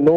9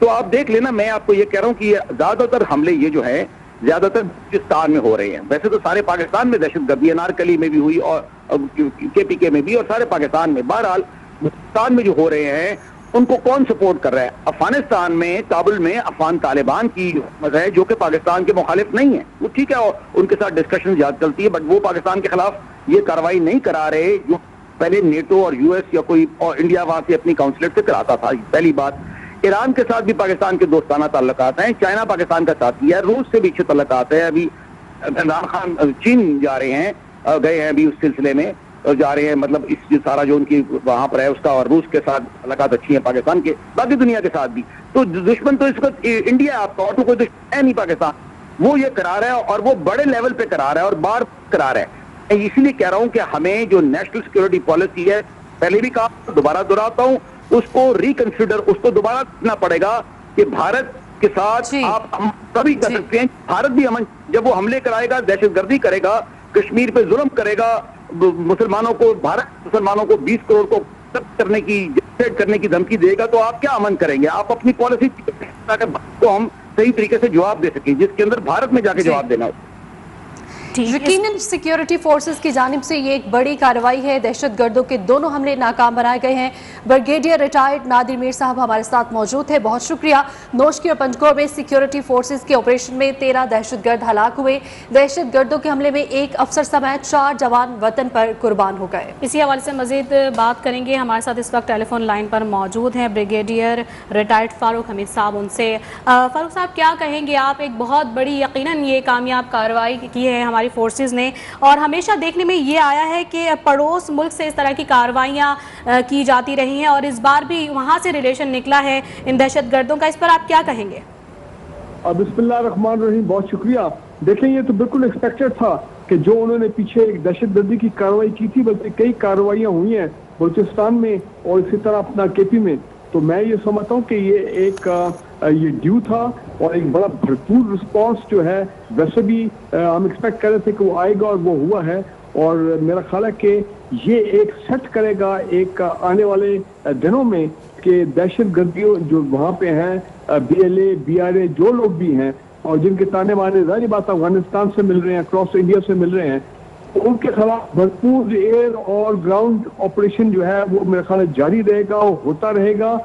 تو آپ دیکھ لینا, میں آپ کو یہ کہہ رہا ہوں کہ زیادہ تر حملے یہ جو ہے زیادہ تر بلوچستان میں ہو رہے ہیں. ویسے تو سارے پاکستان میں دہشت گردی انارکلی میں بھی ہوئی اور KPK میں بھی اور سارے پاکستان میں. بہرحال بلوچستان میں جو ہو رہے ہیں ان کو کون سپورٹ کر رہا ہے؟ افغانستان میں کابل میں افغان طالبان کی حکومت ہے جو کہ پاکستان کے مخالف نہیں ہے. وہ ٹھیک ہے ان کے ساتھ ڈسکشن زیادہ چلتی ہے, بٹ وہ پاکستان کے خلاف یہ کارروائی نہیں کرا رہے جو پہلے نیٹو اور US یا کوئی اور انڈیا وہاں سے اپنی کاؤنسلیٹ سے کراتا تھا. پہلی بات, ایران کے ساتھ بھی پاکستان کے دوستانہ تعلقات ہیں, چائنا پاکستان کا ساتھی ہے, روس سے بھی اچھے تعلقات ہیں. ابھی عمران خان چین جا رہے ہیں, گئے ہیں ابھی اس سلسلے میں جا رہے ہیں, مطلب اس سارا جو ان کی وہاں پر ہے اس کا, اور روس کے ساتھ تعلقات اچھی ہیں پاکستان کے, باقی دنیا کے ساتھ بھی. تو دشمن تو اس وقت انڈیا ہے آپ کا, اور تو کوئی دشمن ہے نہیں پاکستان. وہ یہ کرا رہا ہے اور وہ بڑے لیول پہ کرا رہا ہے اور بار کرا رہا ہے. اسی لیے کہہ رہا ہوں کہ ہمیں جو نیشنل سیکورٹی پالیسی ہے, پہلے بھی کہا دوبارہ دہراتا ہوں, اس کو ریکنسیڈر, اس کو دوبارہ کرنا پڑے گا کہ بھارت کے ساتھ آپ سبھی کر سکتے ہیں. بھارت بھی امن, جب وہ حملے کرائے گا, دہشت گردی کرے گا, کشمیر پہ ظلم کرے گا, مسلمانوں کو, بھارت مسلمانوں کو 20 کروڑ کو کرنے کی دھمکی دے گا, تو آپ کیا امن کریں گے؟ آپ اپنی پالیسی کو ہم صحیح طریقے سے جواب دے سکیں, جس کے اندر بھارت میں جا کے جواب دینا ہو. یقیناً سیکیورٹی فورسز کی جانب سے یہ ایک بڑی کارروائی ہے. دہشت گردوں کے دونوں حملے ناکام بنائے گئے ہیں. بریگیڈیئر ریٹائرڈ نادر میر صاحب ہمارے ساتھ موجود ہیں, بہت شکریہ. نوشکی اور پنجگور میں سیکیورٹی فورسز کے آپریشن میں 13 دہشت گرد ہلاک ہوئے. دہشت گردوں کے حملے میں ایک افسر سمیت 4 جوان وطن پر قربان ہو گئے. اسی حوالے سے مزید بات کریں گے. ہمارے ساتھ اس وقت ٹیلی فون لائن پر موجود ہیں بریگیڈیئر ریٹائرڈ فاروق حمید صاحب. ان سے فاروق صاحب کیا کہیں گے آپ؟ ایک بہت بڑی یقیناً یہ کامیاب کارروائی کی ہے ہماری فورسز نے, اور ہمیشہ دیکھنے میں یہ آیا ہے کہ پڑوس ملک سے اس طرح کی کارروائیاں کی جاتی رہی ہیں, اور اس بار بھی وہاں سے ریلیشن نکلا ہے ان دہشت گردوں کا. اس پر آپ کیا کہیں گے؟ بسم اللہ الرحمن الرحیم, بہت شکریہ. دیکھیں یہ تو بالکل ایکسپیکٹڈ تھا کہ جو انہوں نے پیچھے ایک دہشت گردی کی کارروائی کی تھی, بلکہ کئی کارروائیاں ہوئی ہیں بلوچستان میں اور اسی طرح اپنا KP میں. تو میں یہ سمجھتا ہوں کہ یہ ڈیو تھا, اور ایک بڑا بھرپور رسپانس جو ہے ویسے بھی ہم ایکسپیکٹ کر رہے تھے کہ وہ آئے گا, اور وہ ہوا ہے. اور میرا خیال ہے کہ یہ ایک سیٹ کرے گا ایک آنے والے دنوں میں کہ دہشت گردیوں جو وہاں پہ ہیں, BLA BRA جو لوگ بھی ہیں, اور جن کے تانے بانے ظاہر بات افغانستان سے مل رہے ہیں, اکراس انڈیا سے مل رہے ہیں, ان کے خلاف بھرپور ایئر اور گراؤنڈ آپریشن جو ہے وہ میرے خیال جاری رہے گا, وہ ہوتا رہے گا,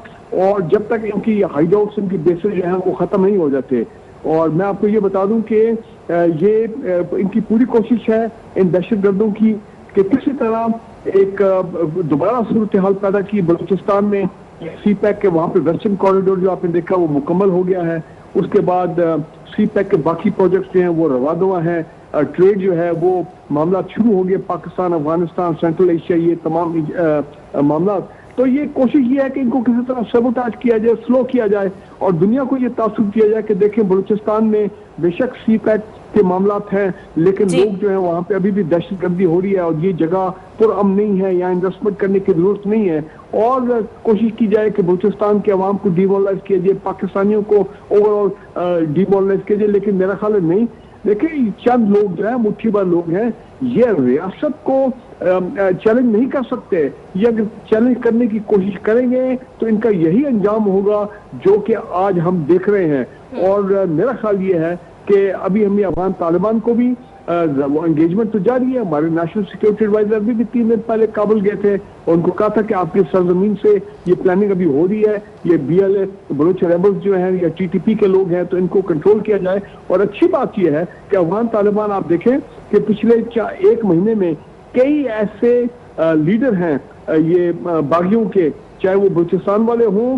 اور جب تک ان کی ہائیڈ آؤٹس, ان کی بیسز جو ہیں وہ ختم نہیں ہو جاتے. اور میں آپ کو یہ بتا دوں کہ یہ ان کی پوری کوشش ہے ان دہشت گردوں کی کہ کسی طرح ایک دوبارہ صورتحال پیدا کی بلوچستان میں. CPEC کے وہاں پہ ویسٹرن کوریڈور جو آپ نے دیکھا وہ مکمل ہو گیا ہے. اس کے بعد CPEC کے باقی پروجیکٹس جو ہیں وہ روا دوا ہیں. ٹریڈ جو ہے وہ معاملات شروع ہو گئے, پاکستان, افغانستان, سینٹرل ایشیا, یہ تمام معاملات. تو یہ کوشش یہ ہے کہ ان کو کسی طرح سیبوٹاج کیا جائے, سلو کیا جائے, اور دنیا کو یہ تاثر کیا جائے کہ دیکھیں بلوچستان میں بے شک CPEC کے معاملات ہیں, لیکن لوگ جو ہیں وہاں پہ ابھی بھی دہشت گردی ہو رہی ہے, اور یہ جگہ پرامن نہیں ہے, یہاں انویسٹمنٹ کرنے کی ضرورت نہیں ہے. اور کوشش کی جائے کہ بلوچستان کے عوام کو ڈیمورلائز کیا جائے, پاکستانیوں کو اوور آل ڈیمورلائز کیا جائے. لیکن میرا خیال ہے نہیں. دیکھیں چند لوگ جو ہیں, مٹھی بھر لوگ ہیں, یہ ریاست کو چیلنج نہیں کر سکتے. یہ اگر چیلنج کرنے کی کوشش کریں گے تو ان کا یہی انجام ہوگا جو کہ آج ہم دیکھ رہے ہیں. اور میرا خیال یہ ہے کہ ابھی ہم افغان طالبان کو بھی انگیجمنٹ تو جاری ہے. ہمارے نیشنل سیکورٹی ایڈوائزر بھی 3 دن پہلے کابل گئے تھے, اور ان کو کہا تھا کہ آپ کی سرزمین سے یہ پلاننگ ابھی ہو رہی ہے, یہ BLA بلوچ ریبلز جو ہیں یا TTP کے لوگ ہیں, تو ان کو کنٹرول کیا جائے. اور اچھی بات یہ ہے کہ افغان طالبان آپ دیکھیں کہ پچھلے 1 مہینے میں کئی ایسے لیڈر ہیں یہ باغیوں کے, چاہے وہ بلوچستان والے ہوں,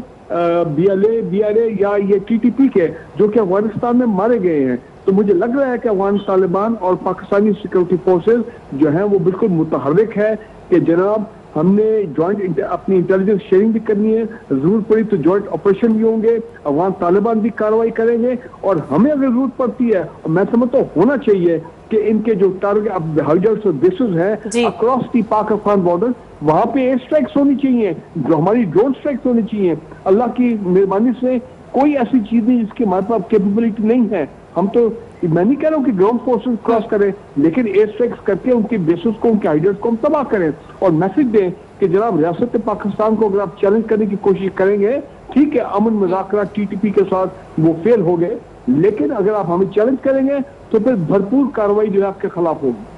BLA BRA یا یہ TTP کے, جو کہ افغانستان میں مارے گئے ہیں. تو مجھے لگ رہا ہے کہ افغان طالبان اور پاکستانی سیکورٹی فورسز جو ہیں وہ بالکل متحرک ہے کہ جناب ہم نے جوائنٹ اپنی انٹیلیجنس شیئرنگ بھی کرنی ہے, ضرورت پڑی تو جوائنٹ آپریشن بھی ہوں گے, افغان طالبان بھی کارروائی کریں گے. اور ہمیں اگر ضرورت پڑتی ہے, اور میں سمجھتا ہوں ہونا چاہیے کہ ان کے جو ٹارگیٹ ہائیڈرس اور بیسز ہیں across the Pak Afghan border, وہاں پہ ایئر اسٹرائکس ہونی چاہیے, جو ہماری ڈرون اسٹرائکس ہونی چاہیے. اللہ کی مہربانی سے کوئی ایسی چیز نہیں جس کی ہمارے پاس کیپیبلٹی نہیں ہے. ہم تو, میں نہیں کہہ رہا ہوں کہ گراؤنڈ فورسز کراس کریں, لیکن ایئر اسٹرائکس کر کے ان کے بیسز کو, ان کے ہائیڈرس کو ہم تباہ کریں, اور میسج دیں کہ جناب ریاست پاکستان کو اگر آپ چیلنج کرنے کی کوشش کریں گے ٹھیک ہے امن مذاکرات TTP کے ساتھ وہ فیل ہو گئے، لیکن اگر آپ ہمیں چیلنج کریں گے تو پھر بھرپور کارروائی جو ہے آپ کے خلاف ہوگی۔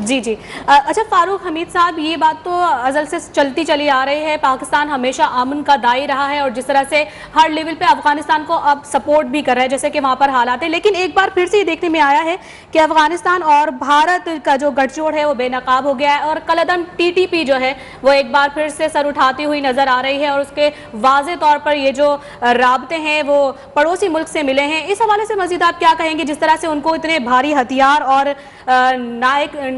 جی جی اچھا فاروق حمید صاحب، یہ بات تو ازل سے چلتی چلی آ رہی ہے، پاکستان ہمیشہ امن کا دائی رہا ہے اور جس طرح سے ہر لیول پہ افغانستان کو اب سپورٹ بھی کر رہا ہے جیسے کہ وہاں پر حالات ہیں، لیکن ایک بار پھر سے یہ دیکھنے میں آیا ہے کہ افغانستان اور بھارت کا جو گٹھ جوڑ ہے وہ بے نقاب ہو گیا ہے اور کالعدم TTP جو ہے وہ ایک بار پھر سے سر اٹھاتی ہوئی نظر آ رہی ہے اور اس کے واضح طور پر یہ جو رابطے ہیں وہ پڑوسی ملک سے ملے ہیں۔ اس حوالے سے مزید آپ کیا کہیں گے جس طرح سے ان کو اتنے بھاری ہتھیار اور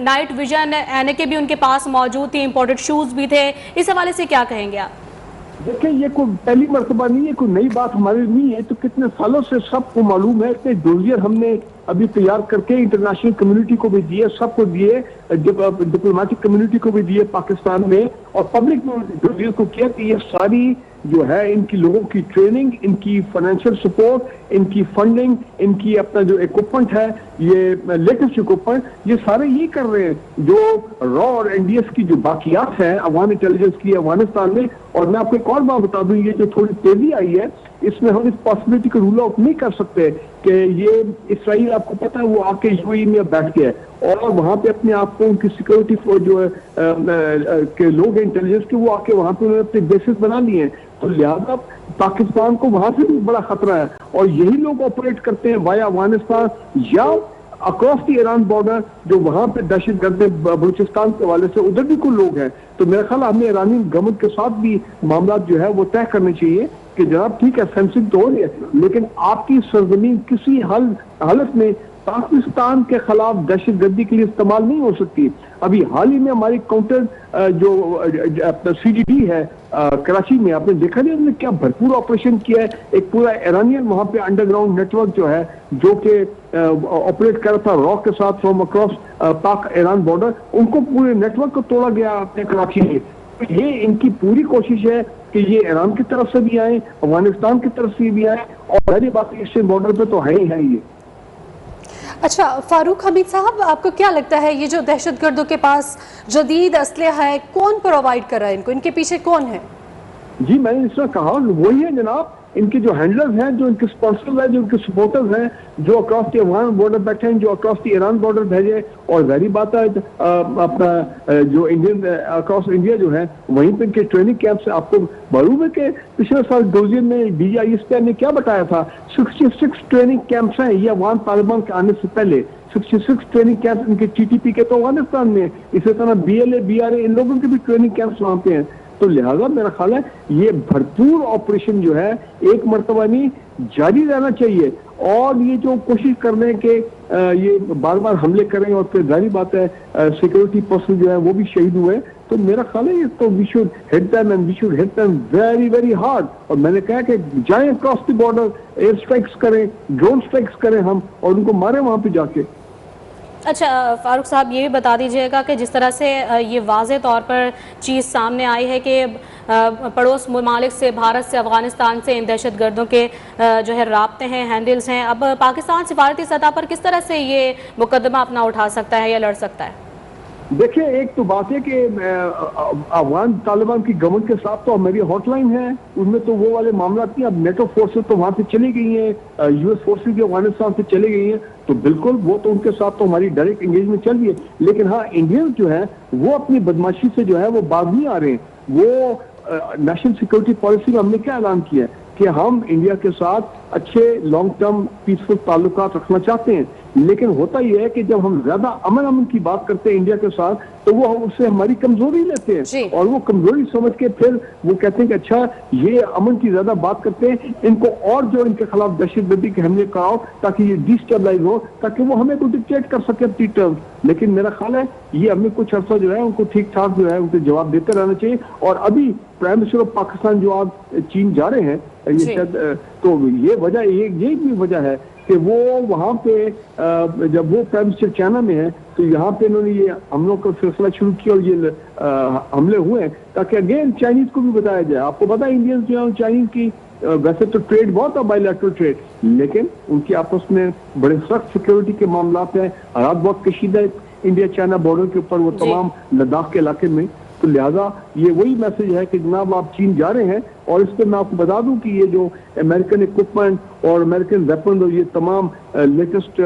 نائٹ ویژن کے بھی ان کے پاس موجود تھی، امپورٹڈ شوز بھی تھے، اس حوالے سے کیا کہیں گے آپ؟ دیکھیں یہ کوئی پہلی مرتبہ نہیں ہے، کوئی نئی بات ہمارے نہیں ہے، تو کتنے سالوں سے سب کو معلوم ہے، اتنے ڈوزیر ہم نے ابھی تیار کر کے انٹرنیشنل کمیونٹی کو بھی دیے، سب کو دیے، ڈپلومیٹک کمیونٹی کو بھی دیے پاکستان میں، اور پبلک میں ڈوزیر کو کیا کہ یہ ساری جو ہے ان کی لوگوں کی ٹریننگ، ان کی فائنینشیل سپورٹ، ان کی فنڈنگ، ان کی اپنا جو اکوپمنٹ ہے یہ لیٹسٹ اکوپمنٹ، یہ سارے یہ کر رہے ہیں جو را اور NDS کی جو باقیات ہیں افغان انٹیلیجنس کی افغانستان میں۔ اور میں آپ کو ایک اور بات بتا دوں، یہ جو تھوڑی تیزی آئی ہے اس میں ہم اس پاسبلٹی کو رول آؤٹ نہیں کر سکتے کہ یہ اسرائیل آپ کو پتا ہے وہ آ کے UAE میں بیٹھ گیا ہے اور وہاں پہ اپنے آپ کو ان کی سیکورٹی جو ہے لوگ انٹیلیجنس کے وہ آ کے وہاں پہ انہوں نے اپنے بیسز بنا لیے ہیں، تو لہٰذا پاکستان کو وہاں سے بھی بڑا خطرہ ہے اور یہی لوگ آپریٹ کرتے ہیں وایا افغانستان یا اکراس دی ایران بارڈر، جو وہاں پہ دہشت گرد بلوچستان کے حوالے سے ادھر بھی کوئی لوگ ہیں۔ تو میرا خیال ہمیں ایرانی گورنمنٹ کے ساتھ بھی معاملات جو ہے وہ طے کرنے چاہیے کہ جناب ٹھیک ہے فینسنگ تو ہو رہی ہے لیکن آپ کی سرزمین کسی حالت میں پاکستان کے خلاف دہشت گردی کے لیے استعمال نہیں ہو سکتی۔ ابھی حال ہی میں ہماری کاؤنٹر جو CGD ہے کراچی میں، آپ نے دیکھا نہیں انہوں نے کیا بھرپور آپریشن کیا ہے، ایک پورا ایرانین وہاں پہ انڈر گراؤنڈ نیٹ ورک جو ہے جو کہ آپریٹ کر رہا تھا را کے ساتھ فرام اکراس پاک ایران بارڈر، ان کو پورے نیٹ ورک کو توڑا گیا اپنے کراچی میں۔ یہ ان کی پوری کوشش ہے کہ یہ ایران کی طرف سے بھی آئیں، افغانستان کی طرف سے بھی آئیں اور پہلی بات ایشین بارڈر پہ تو ہے ہی ہے یہ۔ اچھا فاروق حمید صاحب، آپ کو کیا لگتا ہے یہ جو دہشت گردوں کے پاس جدید اسلحہ ہے کون پرووائڈ کر رہا ہے ان کو، ان کے پیچھے کون ہے؟ جی میں نے اس طرح کہا وہی ہے جناب، ان کے جو ہینڈلرز ہیں، جو ان کے سپانسرز ہیں، جو ان کے سپورٹرز ہیں، جو اکراس دی افغان بارڈر بیٹھے ہیں، جو اکراس دی ایران بارڈر بھیجے، اور ظاہری بات ہے اپنا جو انڈین اکراس انڈیا جو ہے وہیں پہ ان کے ٹریننگ کیمپ سے آپ کو معلوم ہے کہ پچھلے سال ڈوزین میں DGISPR نے کیا بتایا تھا، 66 ٹریننگ کیمپس ہیں یہ افغان طالبان کے آنے سے پہلے، 66 ٹریننگ کیمپس ان کے TTP کے تو افغانستان میں، اسی طرح BLA BRA ان لوگوں کے بھی ٹریننگ کیمپس وہاں پہ ہیں۔ تو لہذا میرا خیال ہے یہ بھرپور آپریشن جو ہے ایک مرتبہ نہیں جاری رہنا چاہیے، اور یہ جو کوشش کر رہے ہیں کہ یہ بار بار حملے کریں اور پھر ظاہری بات ہے سیکورٹی پرسن جو ہے وہ بھی شہید ہوئے، تو میرا خیال ہے یہ تو we should hit them and we should hit them very very hard. اور میں نے کہا کہ جائیں across the border, air strikes کریں، ڈرون اسٹرائکس کریں ہم، اور ان کو ماریں وہاں پہ جا کے۔ اچھا فاروق صاحب یہ بھی بتا دیجئے گا کہ جس طرح سے یہ واضح طور پر چیز سامنے آئی ہے کہ پڑوس ممالک سے، بھارت سے، افغانستان سے ان دہشت گردوں کے جو ہے رابطے ہیں، ہینڈلز ہیں، اب پاکستان سفارتی سطح پر کس طرح سے یہ مقدمہ اپنا اٹھا سکتا ہے یا لڑ سکتا ہے؟ دیکھیں ایک تو بات ہے کہ افغان طالبان کی گورنمنٹ کے ساتھ تو میری ہاٹ لائن ہے، ان میں تو وہ والے معاملات نہیں، اب نیٹو فورسز تو وہاں سے چلی گئی ہیں، US فورسز بھی افغانستان سے چلی گئی ہیں، تو بالکل وہ تو ان کے ساتھ تو ہماری ڈائریکٹ انگیجمنٹ چل رہی ہے، لیکن ہاں انڈینز جو ہے وہ اپنی بدماشی سے جو ہے وہ باز نہیں آ رہے ہیں۔ وہ نیشنل سیکورٹی پالیسی میں ہم نے کیا اعلان کیا ہے کہ ہم انڈیا کے ساتھ اچھے لانگ ٹرم پیسفل تعلقات رکھنا چاہتے ہیں، لیکن ہوتا یہ ہے کہ جب ہم زیادہ امن کی بات کرتے ہیں انڈیا کے ساتھ تو وہ اس سے ہماری کمزوری لیتے ہیں اور وہ کمزوری سمجھ کے پھر وہ کہتے ہیں کہ اچھا یہ امن کی زیادہ بات کرتے ہیں، ان کو اور جو ان کے خلاف دہشت گردی کے حملے کراؤ تاکہ یہ ڈیسٹیبلائز ہو، تاکہ وہ ہمیں کو ڈکٹیٹ کر سکے اپنی ٹرمز۔ لیکن میرا خیال ہے یہ ہمیں کچھ عرصہ جو ہے ان کو ٹھیک ٹھاک جو ہے ان کے جواب دیتے رہنا چاہیے، اور ابھی پرائم منسٹر آف پاکستان جو آج چین جا رہے ہیں یہ شاید تو یہ وجہ یہی بھی وجہ ہے کہ وہ وہاں پہ جب وہ پرائم منسٹر چائنا میں ہے تو یہاں پہ انہوں نے یہ حملوں کا سلسلہ شروع کیا اور یہ حملے ہوئے ہیں تاکہ اگین چائنیز کو بھی بتایا جائے۔ آپ کو پتا ہے انڈینز جو ہیں چائنیز کی ویسے تو ٹریڈ بہت ہے بائی لیٹرل ٹریڈ، لیکن ان کی آپس میں بڑے سخت سیکورٹی کے معاملات ہیں، حالات بہت کشیدہ انڈیا چائنا بارڈر کے اوپر وہ تمام لداخ کے علاقے میں، تو لہٰذا یہ وہی میسج ہے کہ جناب آپ چین جا رہے ہیں. اور اس پہ میں آپ کو بتا دوں کہ یہ جو امریکن اکوپمنٹ اور امریکن ویپن اور یہ تمام لیٹسٹ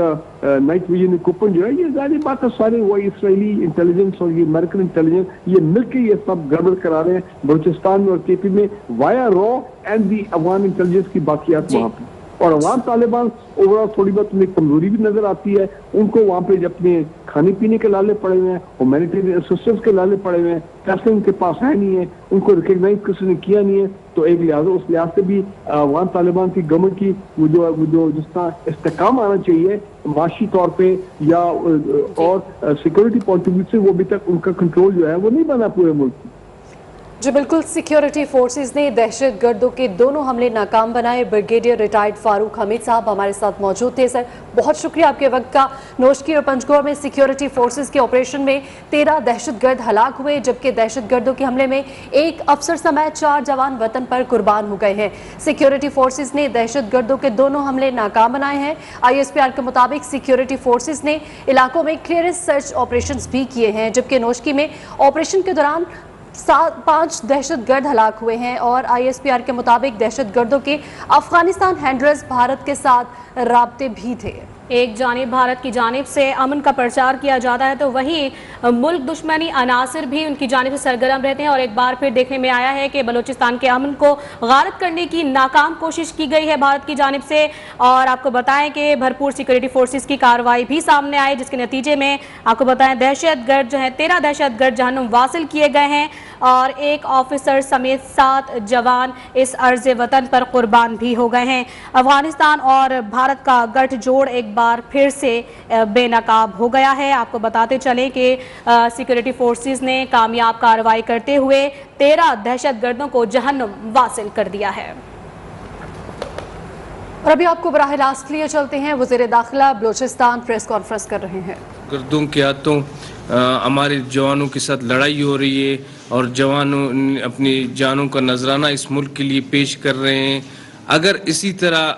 نائٹ ویژن اکوپمنٹ جو ہے یہ ظاہر بات ہے سارے وہ اسرائیلی انٹیلیجنس اور یہ امریکن انٹیلیجنس یہ مل کے یہ سب گڑبڑ کرا رہے ہیں بلوچستان میں اور کے پی میں وایا را اینڈ دی افغان انٹیلیجنس کی باقیات وہاں پہ. اور افغان طالبان اوورال تھوڑی بہت انہیں کمزوری بھی نظر آتی ہے. ان کو وہاں پہ اپنے کھانے پینے کے لالے پڑے ہوئے ہیں, ہیومینیٹیرین اسسٹنس کے لالے پڑے ہوئے ہیں, پیسے ان کے پاس ہے نہیں ہے, ان کو ریکگنائز کسی نے کیا نہیں ہے. تو ایک لحاظ اس لحاظ سے بھی افغان طالبان کی گورنمنٹ کی وہ جو جس طرح استحکام آنا چاہیے معاشی طور پہ یا اور سیکورٹی پوائنٹ آف ویو سے, وہ ابھی تک ان کا کنٹرول جو ہے وہ نہیں بنا پورے ملک کی. جی بالکل, سیکیورٹی فورسز نے دہشت گردوں کے دونوں حملے ناکام بنائے. بریگیڈیئر ریٹائرڈ فاروق حمید صاحب ہمارے ساتھ موجود تھے. سر بہت شکریہ آپ کے وقت کا. نوشکی اور پنجگور میں سیکیورٹی فورسز کے آپریشن میں 13 دہشت گرد ہلاک ہوئے, جبکہ دہشت گردوں کے حملے میں ایک افسر سمیت 4 جوان وطن پر قربان ہو گئے ہیں. سیکیورٹی فورسز نے دہشت گردوں کے دونوں حملے ناکام بنائے ہیں. ISPR کے مطابق سیکیورٹی فورسز نے علاقوں میں کلیئرنس سرچ آپریشنز بھی کیے ہیں, جبکہ نوشکی میں آپریشن کے دوران 5 دہشت گرد ہلاک ہوئے ہیں. اور ISPR کے مطابق دہشت گردوں کے افغانستان ہینڈلرز بھارت کے ساتھ رابطے بھی تھے. ایک جانب بھارت کی جانب سے امن کا پرچار کیا جاتا ہے تو وہیں ملک دشمنی عناصر بھی ان کی جانب سے سرگرم رہتے ہیں. اور ایک بار پھر دیکھنے میں آیا ہے کہ بلوچستان کے امن کو غارت کرنے کی ناکام کوشش کی گئی ہے بھارت کی جانب سے. اور آپ کو بتائیں کہ بھرپور سیکورٹی فورسز کی کارروائی بھی سامنے آئی, جس کے نتیجے میں آپ کو بتائیں دہشت گرد جو ہیں 13 دہشت گرد جہنم واصل کیے گئے ہیں اور ایک آفیسر سمیت 7 جوان اس عرض وطن پر قربان بھی ہو گئے ہیں. افغانستان اور بھارت کا گٹھ جوڑ ایک بار پھر سے بے نقاب ہو گیا ہے. آپ کو بتاتے چلیں کہ سیکورٹی فورسز نے کامیاب کارروائی کرتے ہوئے 13 دہشت گردوں کو جہنم واصل کر دیا ہے. اور ابھی آپ کو براہ راست لیے چلتے ہیں. وزیر داخلہ بلوچستان پریس کانفرنس کر رہے ہیں. گردوں کے ہاتھوں ہمارے جوانوں کے ساتھ لڑائی ہو رہی ہے اور جوانوں اپنی جانوں کا نذرانہ اس ملک کے لیے پیش کر رہے ہیں. اگر اسی طرح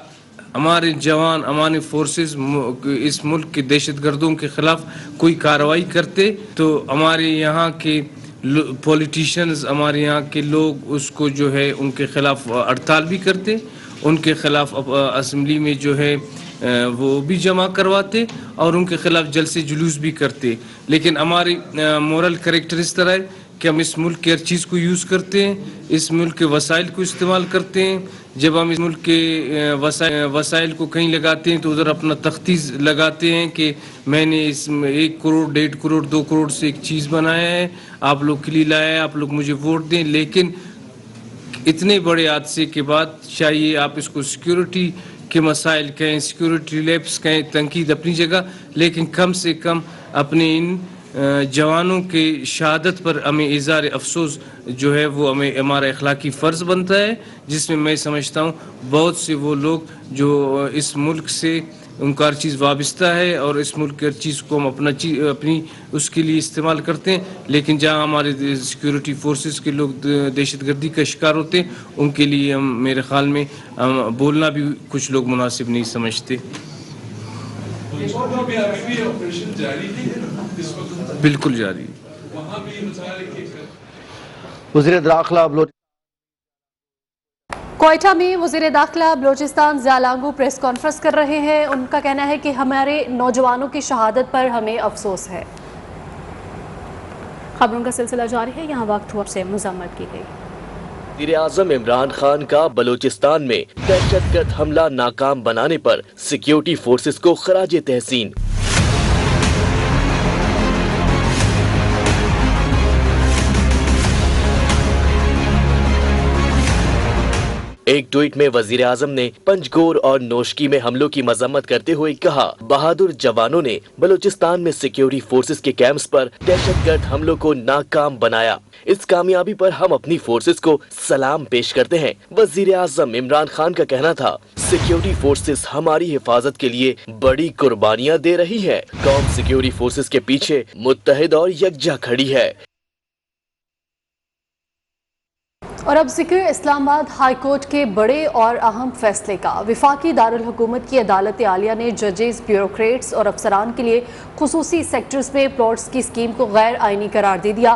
ہمارے جوان ہمارے فورسز اس ملک کے دہشت گردوں کے خلاف کوئی کارروائی کرتے تو ہمارے یہاں کے پولیٹیشنز ہمارے یہاں کے لوگ اس کو جو ہے ان کے خلاف ہڑتال بھی کرتے, ان کے خلاف اسمبلی میں جو ہے وہ بھی جمع کرواتے اور ان کے خلاف جلسے جلوس بھی کرتے. لیکن ہماری مورل کریکٹر اس طرح ہے کہ ہم اس ملک کی ہر چیز کو یوز کرتے ہیں, اس ملک کے وسائل کو استعمال کرتے ہیں. جب ہم اس ملک کے وسائل کو کہیں لگاتے ہیں تو ادھر اپنا تختیز لگاتے ہیں کہ میں نے اس 1 کروڑ 1.5 کروڑ 2 کروڑ سے ایک چیز بنایا ہے, آپ لوگ کے لیے لایا ہے, آپ لوگ مجھے ووٹ دیں. لیکن اتنے بڑے حادثے کے بعد چاہیے آپ اس کو سیکیورٹی کے مسائل کہیں, سیکیورٹی لیپس کہیں, تنقید اپنی جگہ, لیکن کم سے کم اپنے ان جوانوں کے شہادت پر ہمیں اظہار افسوس جو ہے وہ ہمیں ہمارا اخلاقی فرض بنتا ہے, جس میں میں سمجھتا ہوں بہت سے وہ لوگ جو اس ملک سے ان کا ہر چیز وابستہ ہے اور اس ملک کی ہر چیز کو ہم اپنی اس کے لیے استعمال کرتے ہیں, لیکن جہاں ہمارے سیکیورٹی فورسز کے لوگ دہشت گردی کا شکار ہوتے ہیں ان کے لیے ہم میرے خیال میں بولنا بھی کچھ لوگ مناسب نہیں سمجھتے. بالکل جاری. وزیر داخلہ کوئٹہ میں وزیر داخلہ بلوچستان ضیاء لانگو پریس کانفرنس کر رہے ہیں. ان کا کہنا ہے کہ ہمارے نوجوانوں کی شہادت پر ہمیں افسوس ہے. خبروں کا سلسلہ جاری ہے, یہاں وقت ہوا سے مذمت کی گئی. وزیر اعظم عمران خان کا بلوچستان میں دہشت گرد حملہ ناکام بنانے پر سیکیورٹی فورسز کو خراج تحسین. ایک ٹویٹ میں وزیر اعظم نے پنجگور اور نوشکی میں حملوں کی مذمت کرتے ہوئے کہا, بہادر جوانوں نے بلوچستان میں سیکیورٹی فورسز کے کیمپس پر دہشت گرد حملوں کو ناکام بنایا. اس کامیابی پر ہم اپنی فورسز کو سلام پیش کرتے ہیں. وزیر اعظم عمران خان کا کہنا تھا, سیکیورٹی فورسز ہماری حفاظت کے لیے بڑی قربانیاں دے رہی ہے. قوم سیکیورٹی فورسز کے پیچھے متحد اور یکجا کھڑی ہے. اور اب ذکر اسلام آباد ہائی کورٹ کے بڑے اور اہم فیصلے کا. وفاقی دارالحکومت کی عدالت عالیہ نے ججز, بیوروکریٹس اور افسران کے لیے خصوصی سیکٹرز میں پلاٹس کی اسکیم کو غیر آئینی قرار دے دیا.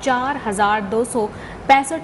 4265